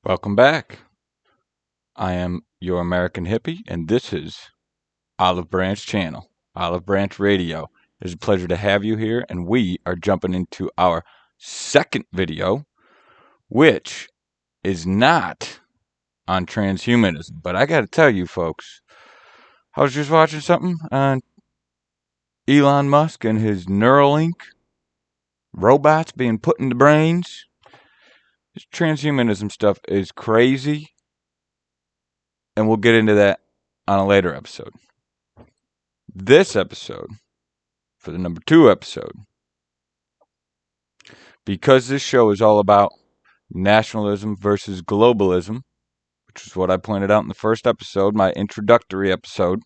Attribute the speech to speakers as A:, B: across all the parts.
A: Welcome back. I am your American Hippie, and this is Olive Branch Channel, Olive Branch Radio. It's a pleasure to have you here, and we are jumping into our second video, which is not on transhumanism. But I got to tell you, folks, I was just watching something on Elon Musk and his Neuralink robots being put into brains. This transhumanism stuff is crazy, and we'll get into that on a later episode. This episode, for the number 2 episode, because this show is all about nationalism versus globalism, which is what I pointed out in the first episode, my introductory episode.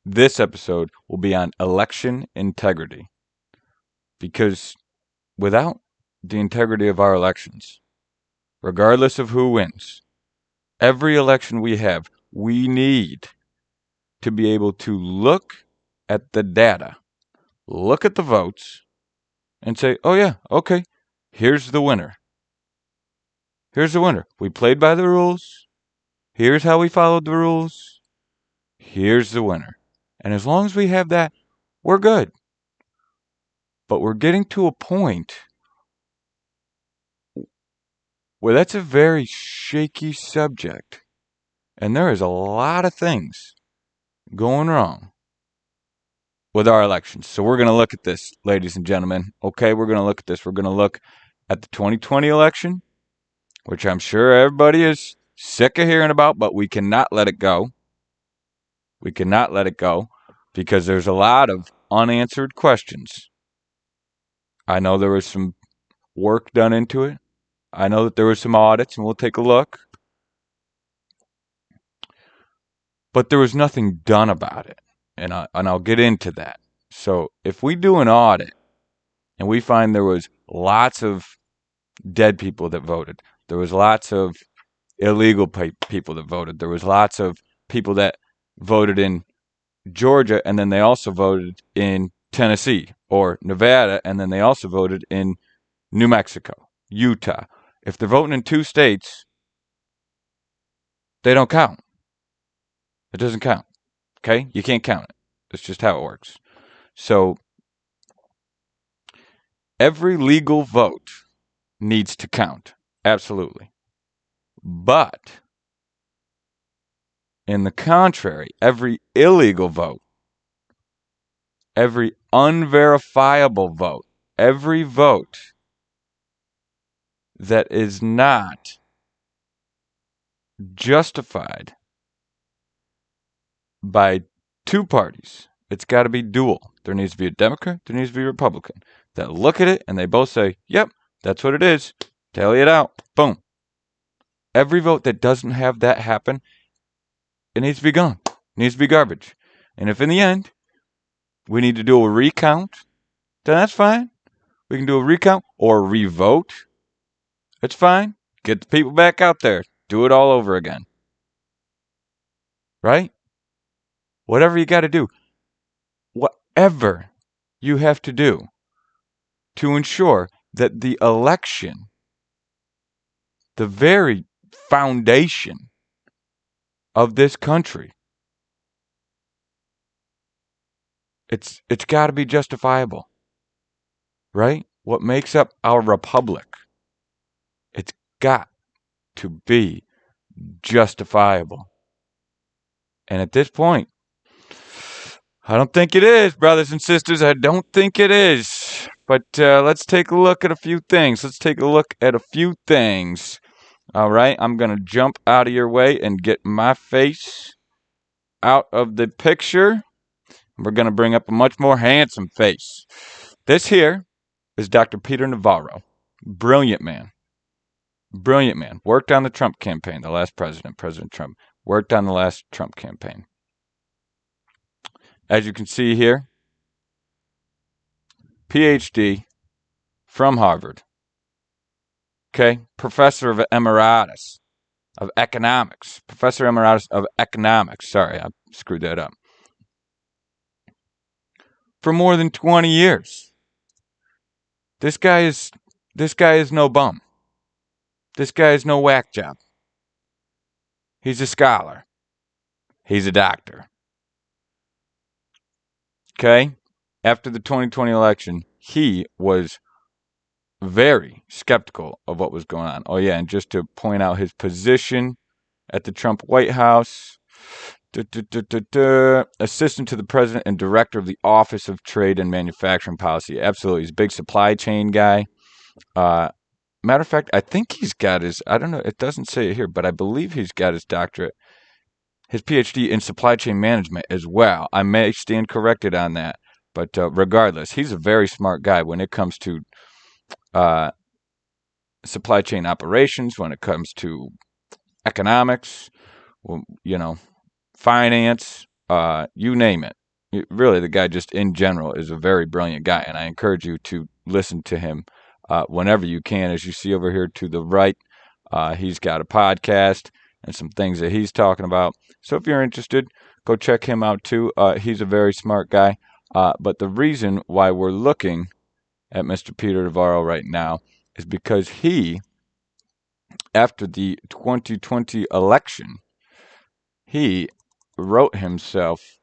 A: This episode will be on election integrity. Because without the integrity of our elections, regardless of who wins, every election we have, we need to be able to look at the data, look at the votes, and say, oh yeah, okay, here's the winner. Here's the winner. We played by the rules. Here's how we followed the rules. Here's the winner. And as long as we have that, we're good. But we're getting to a point where that's a very shaky subject. And there is a lot of things going wrong with our elections. So we're going to look at this, ladies and gentlemen. Okay, we're going to look at this. We're going to look at the 2020 election, which I'm sure everybody is sick of hearing about, but we cannot let it go. We cannot let it go because there's a lot of unanswered questions. I know there was some work done into it. I know that there was some audits, and we'll take a look. But there was nothing done about it, and I'll get into that. So if we do an audit and we find there was lots of dead people that voted, there was lots of illegal people that voted, there was lots of people that voted in Georgia, and then they also voted in Tennessee or Nevada, and then they also voted in New Mexico, Utah. If they're voting in 2 states, they don't count. It doesn't count. Okay? You can't count it. That's just how it works. So every legal vote needs to count. Absolutely. But in the contrary, every illegal vote, every unverifiable vote, every vote that is not justified by 2 parties, it's got to be dual. There needs to be a Democrat, there needs to be a Republican that look at it and they both say, yep, that's what it is. Tally it out. Boom. Every vote that doesn't have that happen, it needs to be gone. It needs to be garbage. And if in the end we need to do a recount, then that's fine. We can do a recount or revote. It's fine. Get the people back out there. Do it all over again. Right? Whatever you got to do. Whatever you have to do to ensure that the election, the very foundation of this country, it's got to be justifiable. Right? What makes up our republic, it's got to be justifiable. And at this point, I don't think it is, brothers and sisters. I don't think it is. But let's take a look at a few things. All right, I'm going to jump out of your way and get my face out of the picture. We're going to bring up a much more handsome face. This here is Dr. Peter Navarro. Brilliant man. Brilliant man. Worked on the Trump campaign, the last president, President Trump. Worked on the last Trump campaign. As you can see here, PhD from Harvard. Okay, Professor of Emeritus of Economics. Professor Emeritus of Economics. Sorry, I screwed that up. For more than 20 years. This guy is no bum. This guy's no whack job. He's a scholar. He's a doctor. Okay? After the 2020 election, he was very skeptical of what was going on. Oh, yeah, and just to point out his position at the Trump White House, assistant to the president and director of the Office of Trade and Manufacturing Policy. Absolutely. He's a big supply chain guy. Matter of fact, I think he's got his, I don't know, it doesn't say it here, but I believe he's got his doctorate, his PhD in supply chain management as well. I may stand corrected on that, but regardless, he's a very smart guy when it comes to supply chain operations, when it comes to economics, finance, you name it. Really, the guy just in general is a very brilliant guy, and I encourage you to listen to him whenever you can. As you see over here to the right, he's got a podcast and some things that he's talking about. So if you're interested, go check him out too. He's a very smart guy. But the reason why we're looking at Mr. Peter Navarro right now is because he, after the 2020 election, he wrote himself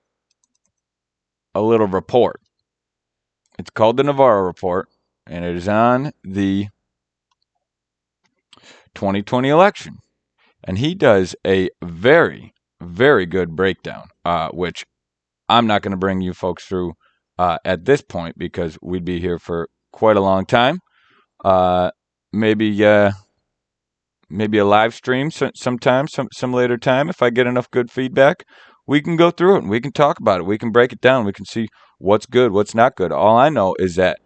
A: a little report. It's called the Navarro Report, and it is on the 2020 election. And he does a very, very good breakdown, which I'm not going to bring you folks through at this point because we'd be here for quite a long time. Maybe a live stream sometime, some later time. If I get enough good feedback, we can go through it and we can talk about it. We can break it down. We can see what's good, what's not good. All I know is that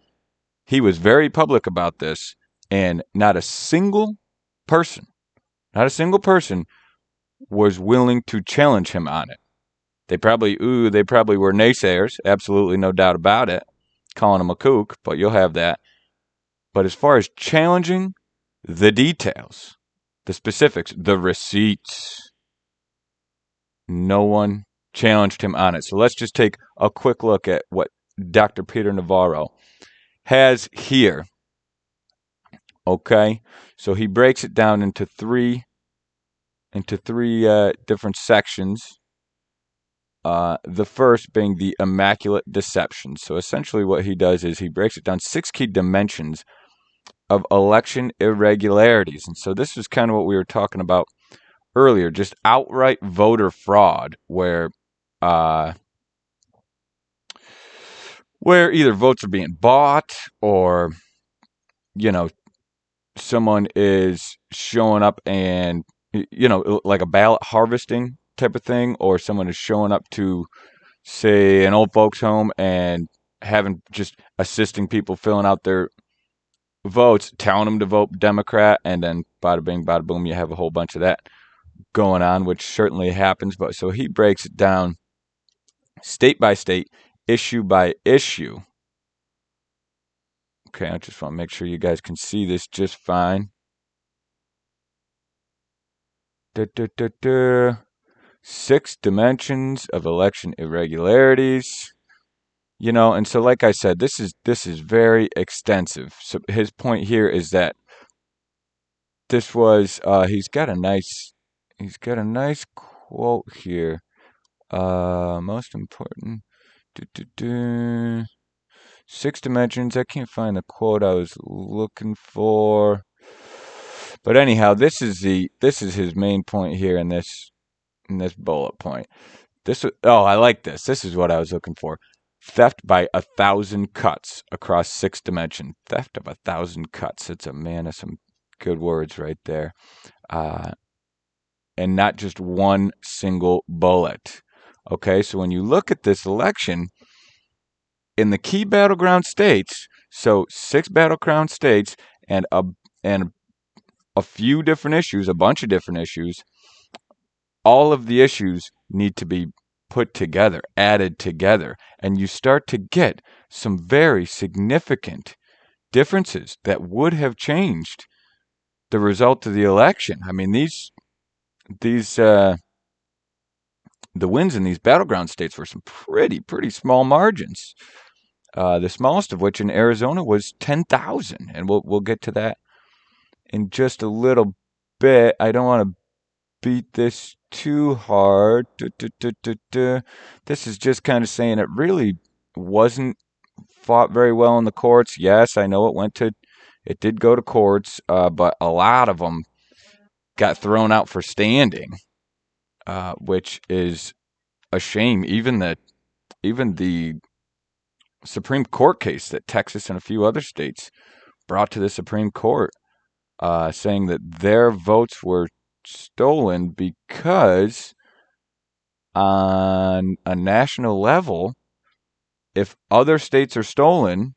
A: he was very public about this, and not a single person was willing to challenge him on it. They probably were naysayers, absolutely no doubt about it, calling him a kook, but you'll have that. But as far as challenging the details, the specifics, the receipts, no one challenged him on it. So let's just take a quick look at what Dr. Peter Navarro has here. Okay, so he breaks it down into three different sections. The first being the immaculate deception. So essentially what he does is he breaks it down 6 key dimensions of election irregularities. And so this is kind of what we were talking about earlier, just outright voter fraud, where either votes are being bought, or someone is showing up and like a ballot harvesting type of thing, or someone is showing up to, say, an old folks home and just assisting people filling out their votes, telling them to vote Democrat, and then bada bing, bada boom, you have a whole bunch of that going on, which certainly happens. But so he breaks it down state by state, issue by issue. Okay, I just want to make sure you guys can see this just fine. 6 dimensions of election irregularities. And so like I said, this is very extensive. So his point here is that this was he's got a nice quote here. Most important 6 dimensions. I can't find the quote I was looking for. But anyhow, this is his main point here in this bullet point. I like this. This is what I was looking for. Theft by 1,000 cuts across 6 dimensions. Theft of 1,000 cuts. It's a man of some good words right there. And not just one single bullet. Okay, so when you look at this election, in the key battleground states, so 6 battleground states and a few different issues, a bunch of different issues, all of the issues need to be put together, added together, and you start to get some very significant differences that would have changed the result of the election. I mean, the wins in these battleground states were some pretty small margins. The smallest of which in Arizona was 10,000, and we'll get to that in just a little bit. I don't want to beat this too hard. This is just kind of saying it really wasn't fought very well in the courts. Yes, I know it did go to courts, but a lot of them got thrown out for standing, which is a shame. Even the Supreme Court case that Texas and a few other states brought to the Supreme Court, saying that their votes were stolen because on a national level, if other states are stolen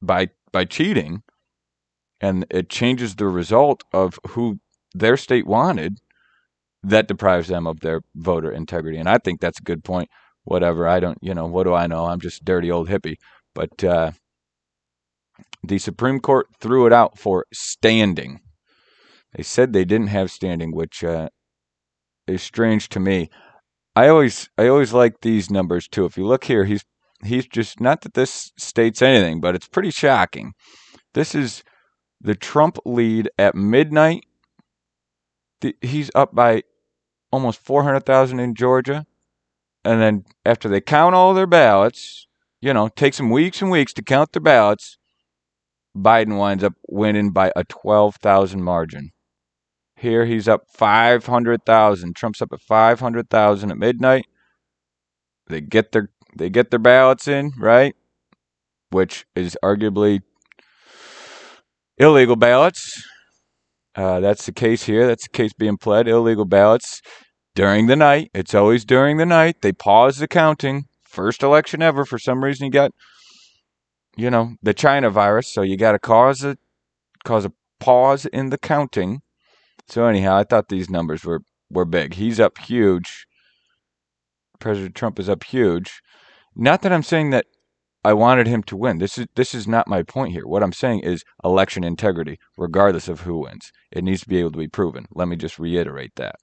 A: by cheating and it changes the result of who their state wanted, that deprives them of their voter integrity. And I think that's a good point. Whatever, I don't, what do I know? I'm just a dirty old hippie. But the Supreme Court threw it out for standing. They said they didn't have standing, which is strange to me. I always like these numbers too. If you look here, he's just, not that this states anything, but it's pretty shocking. This is the Trump lead at midnight. He's up by almost 400,000 in Georgia. And then after they count all their ballots, takes them weeks and weeks to count their ballots, Biden winds up winning by a 12,000 margin. Here he's up 500,000. Trump's up at 500,000 at midnight. They get their ballots in, right? Which is arguably illegal ballots. That's the case here. That's the case being pled. Illegal ballots during the night. It's always during the night. They pause the counting. First election ever. For some reason, you got, the China virus. So you got to cause a pause in the counting. So anyhow, I thought these numbers were big. He's up huge. President Trump is up huge. Not that I'm saying that I wanted him to win. This is not my point here. What I'm saying is election integrity, regardless of who wins. It needs to be able to be proven. Let me just reiterate that.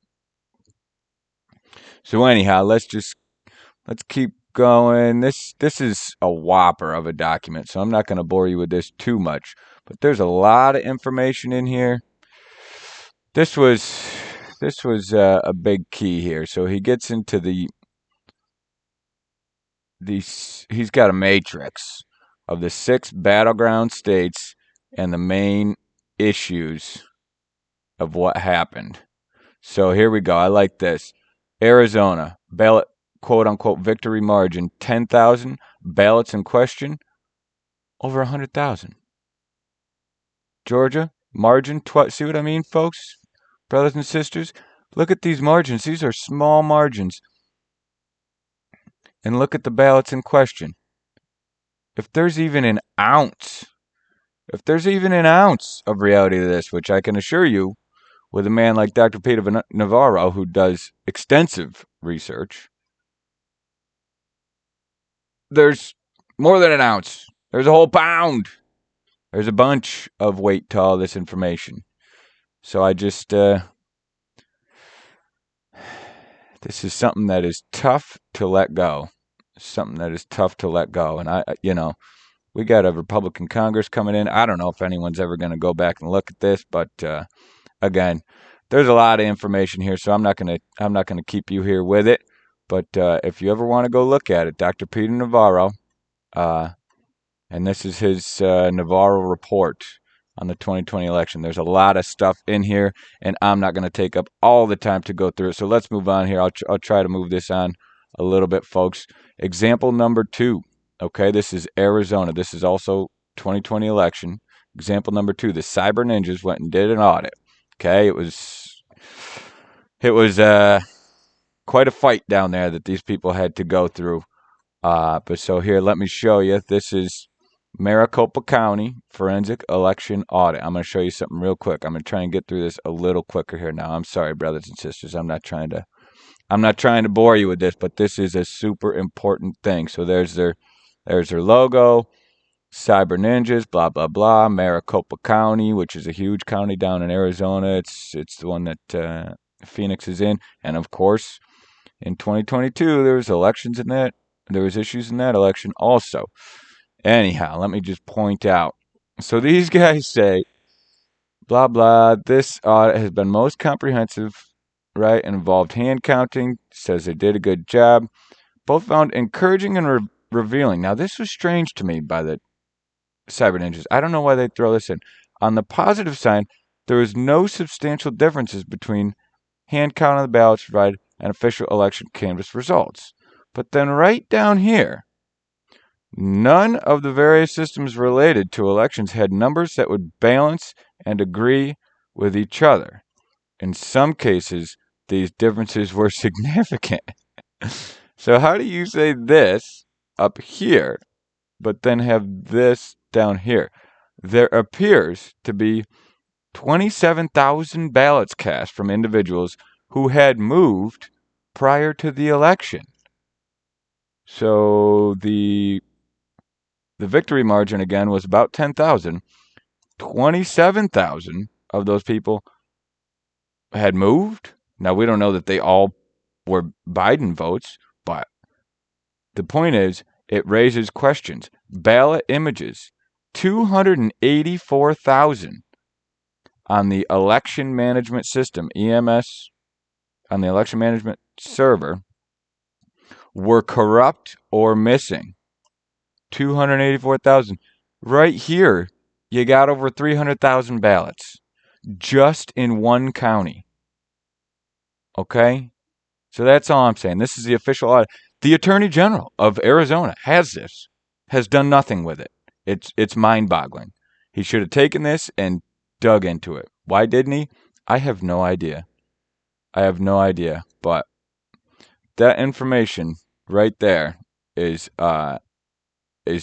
A: So anyhow, let's keep going. This is a whopper of a document, so I'm not going to bore you with this too much. But there's a lot of information in here. This was a big key here. So he gets into he's got a matrix of the 6 battleground states and the main issues of what happened. So here we go. I like this. Arizona, ballot, quote unquote, victory margin, 10,000. Ballots in question, over 100,000. Georgia, margin, see what I mean, folks? Brothers and sisters, look at these margins. These are small margins. And look at the ballots in question. If there's even an ounce of reality to this, which I can assure you, with a man like Dr. Peter Navarro, who does extensive research, there's more than an ounce. There's a whole pound. There's a bunch of weight to all this information. So I just, this is something that is tough to let go. And we got a Republican Congress coming in. I don't know if anyone's ever going to go back and look at this, but again, there's a lot of information here, so I'm not gonna keep you here with it. But if you ever want to go look at it, Dr. Peter Navarro, and this is his Navarro report on the 2020 election. There's a lot of stuff in here, and I'm not going to take up all the time to go through it. So let's move on here. I'll try to move this on a little bit, folks. Example number 2. Okay, this is Arizona. This is also 2020 election. Example number 2. The cyber ninjas went and did an audit. Okay, it was quite a fight down there that these people had to go through. But so here, let me show you. This is Maricopa County Forensic Election Audit. I'm going to show you something real quick. I'm going to try and get through this a little quicker here now. I'm sorry, brothers and sisters. I'm not trying to bore you with this, but this is a super important thing. So there's their logo, Cyber Ninjas, blah blah blah. Maricopa County, which is a huge county down in Arizona. It's the one that Phoenix is in, and of course, in 2022 there was elections in that. There was issues in that election also. Anyhow, let me just point out. So these guys say blah blah. This audit has been most comprehensive, right, and involved hand counting. Says they did a good job. Both found encouraging and revealing. Now, this was strange to me by the Cyber Ninjas. I don't know why they throw this in. On the positive side, there was no substantial differences between hand count of the ballots provided and official election canvass results. But then right down here, none of the various systems related to elections had numbers that would balance and agree with each other. In some cases, these differences were significant. So how do you say this up here, but then have this down here? There appears to be 27,000 ballots cast from individuals who had moved prior to the election. So the victory margin again was about 10,000. 27,000 of those people had moved. Now we don't know that they all were Biden votes, but the point is it raises questions. Ballot images, 284,000 on the election management system, EMS, on the election management server, were corrupt or missing. 284,000. Right here, you got over 300,000 ballots just in one county. Okay? So that's all I'm saying. This is the official audit. The Attorney General of Arizona has this, has done nothing with it. It's mind-boggling. He should have taken this and dug into it. Why didn't he? I have no idea. But that information right there is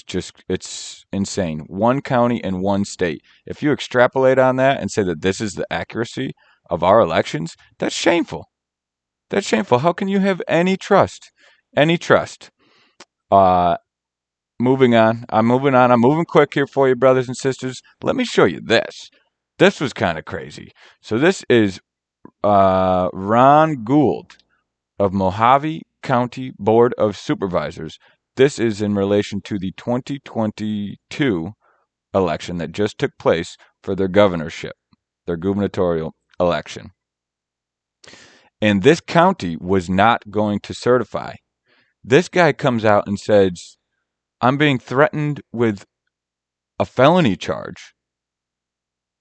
A: just, it's insane. One county and one state. If you extrapolate on that and say that this is the accuracy of our elections, that's shameful. That's shameful. How can you have any trust? Any trust? Moving on. I'm moving quick here for you, brothers and sisters. Let me show you this. This was kind of crazy. So this is Ron Gould of Mojave County Board of Supervisors. This is in relation to the 2022 election that just took place for their governorship, their gubernatorial election. And this county was not going to certify. This guy comes out and says, I'm being threatened with a felony charge.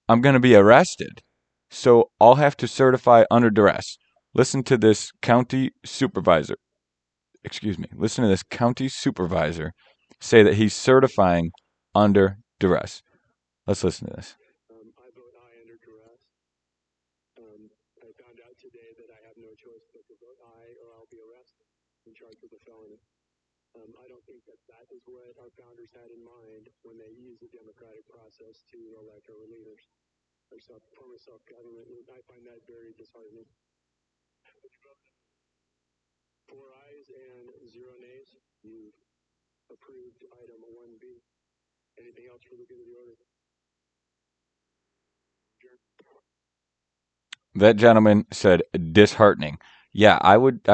A: I'm going to be arrested. So I'll have to certify under duress. Listen to this county supervisor. Listen to this county supervisor say that he's certifying under duress. Let's listen to this.
B: I vote aye under duress. I found out today that I have no choice but to vote aye or I'll be arrested and charged with a felony. I don't think that is what our founders had in mind when they used the democratic process to elect our leaders, or form of self-government. I find that very disheartening. 4 ayes and 0 nays. You approved item 1B. Anything else for the good of the order?
A: That gentleman said disheartening. Yeah, I would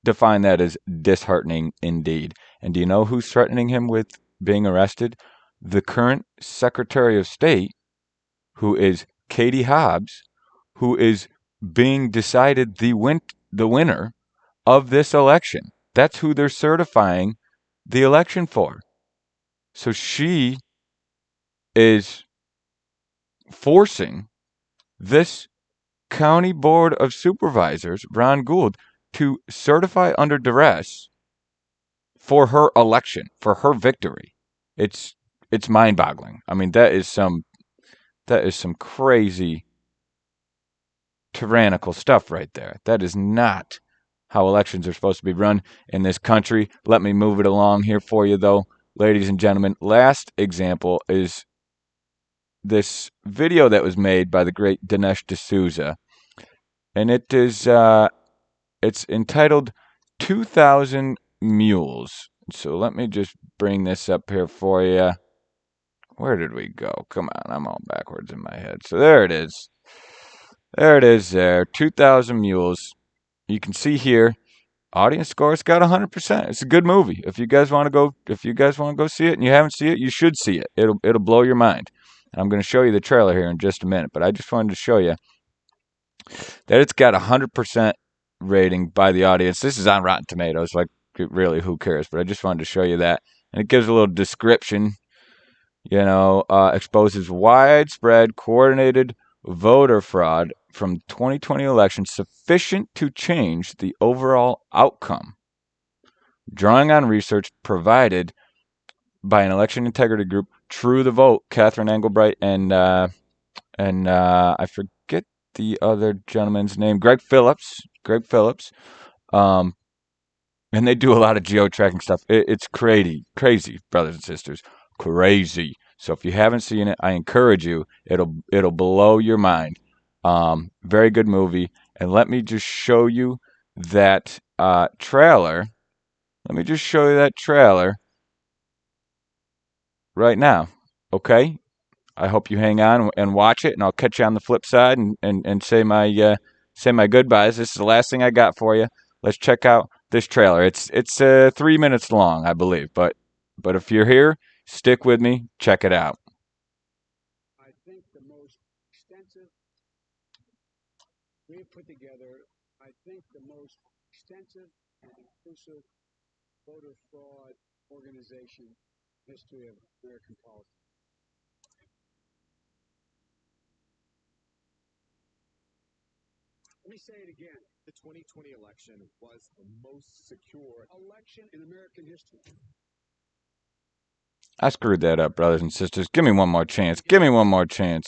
A: define that as disheartening indeed. And do you know who's threatening him with being arrested? The current Secretary of State, who is Katie Hobbs, who is being decided the winner of this election. That's who they're certifying the election for. So she is forcing this county board of supervisors, Ron Gould, to certify under duress for her election, for her victory. It's mind-boggling. I mean, that is some crazy tyrannical stuff right there. That is not how elections are supposed to be run in this country. Let me move it along here for you, though, ladies and gentlemen. Last example is this video that was made by the great Dinesh D'Souza, and it is it's entitled 2,000 Mules. So let me just bring this up here for you. Where did we go? Come on, I'm all backwards in my head. So there it is. There it is there. 2,000 Mules. You can see here, audience score, it's got 100%. It's a good movie. If you guys want to go see it and you haven't seen it, you should see it. It'll blow your mind. And I'm going to show you the trailer here in just a minute, but I just wanted to show you that it's got a 100% rating by the audience. This is on Rotten Tomatoes, like really, who cares? But I just wanted to show you that, and it gives a little description. Exposes widespread coordinated voter fraud from 2020 election sufficient to change the overall outcome, drawing on research provided by an election integrity group, True the Vote, Catherine Engelbright, and I forget the other gentleman's name, Greg Phillips. Um, and they do a lot of geo-tracking stuff. It's crazy, brothers and sisters, crazy. So if you haven't seen it, I encourage you. It'll blow your mind. Very good movie. And let me just show you that trailer. Let me just show you that trailer right now. Okay? I hope you hang on and watch it, and I'll catch you on the flip side and say my goodbyes. This is the last thing I got for you. Let's check out this trailer. It's 3 minutes long, I believe, but if you're here, stick with me. Check it out.
B: I think the most extensive we have put together. I think the most extensive and inclusive voter fraud organization in the history of American politics. Let me say it again.
C: The 2020 election was the most secure
B: election in American history.
A: I screwed that up, brothers and sisters. Give me one more chance. Give me one more chance.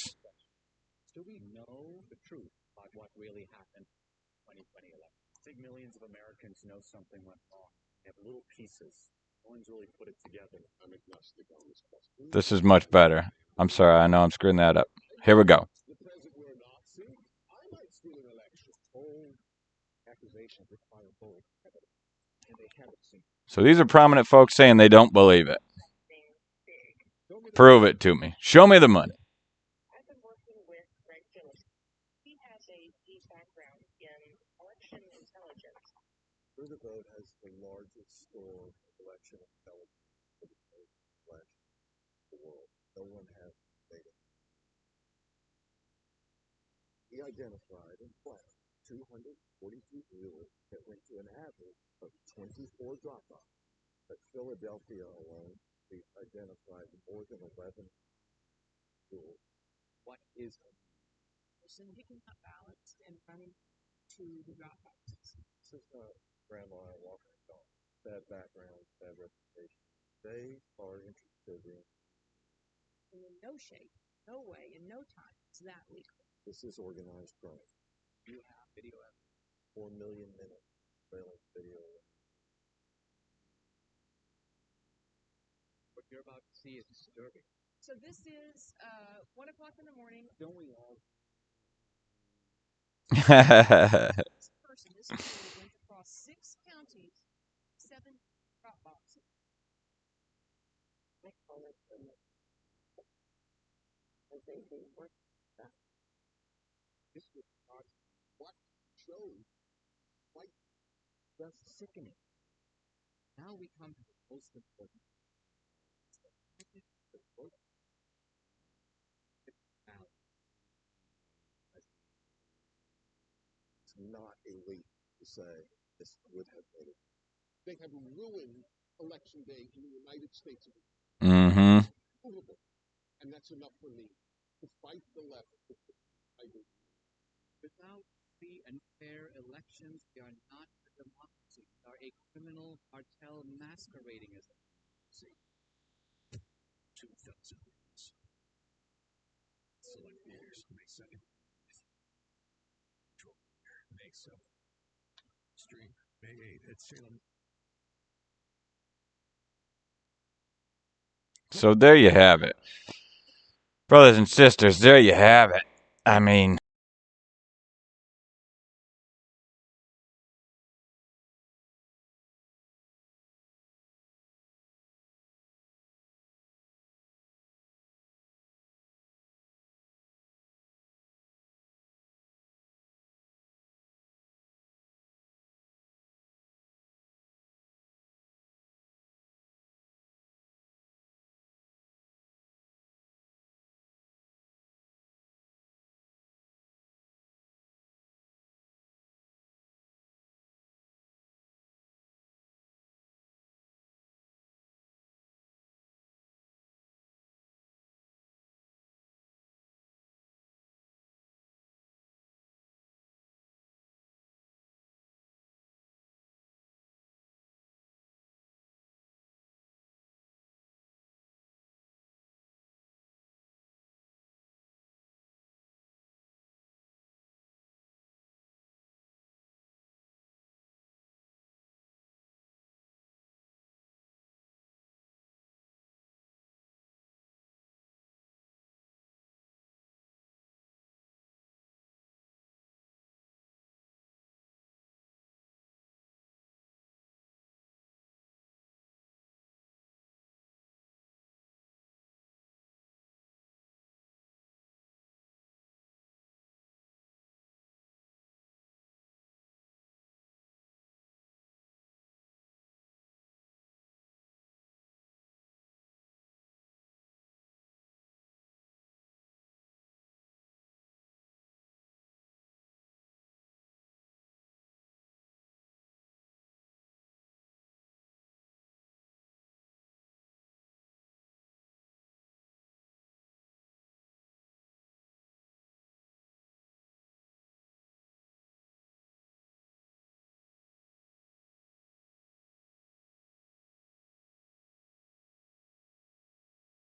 C: Do we know the truth about what really happened in the 2020 election? I think millions of Americans know something went wrong. They have little pieces. No one's really put it together. I'm agnostic on this question.
A: This is much better. I'm sorry. I know I'm screwing that up. Here we go.
C: The president were a Nazi. I might steal an election. All accusations require bold evidence, and they haven't seen.
A: So these are prominent folks saying they don't believe it. Prove it to me. Show me the money.
D: I've been working with Greg Phillips. He has a deep background in election intelligence.
C: True the Vote has the largest store of election intelligence for the election in the world. No one has data. He identified and flagged 242 dealers that went to an average of 24 drop-offs. At Philadelphia alone, we identified more than 11 dealers. What is a
D: person picking up ballots and running to the drop boxes?
C: This is not grandma walking dog. Bad background, bad reputation. They are interested
D: in no shape, no way, in no time is that legal.
C: This is organized crime. You have video evidence. 4 million minutes surveillance video. What you're about to see is disturbing.
D: So this is 1 o'clock in the morning.
C: Don't we all?
D: This person, this employee went across 6 counties, 7 drop boxes. I call it
C: This was not what showed like just sickening. Now we come to the most important. It's not a leap to say this would have made it. They have ruined election day in the United States.
A: Mm-hmm.
C: And that's enough for me to fight the left. Without free and fair elections, they are not a democracy. They are a criminal cartel masquerading as a democracy. 2,000 votes. Select years, May 2nd. May 7th. Stream, May 8th at Salem.
A: So there you have it. Brothers and sisters, there you have it. I mean,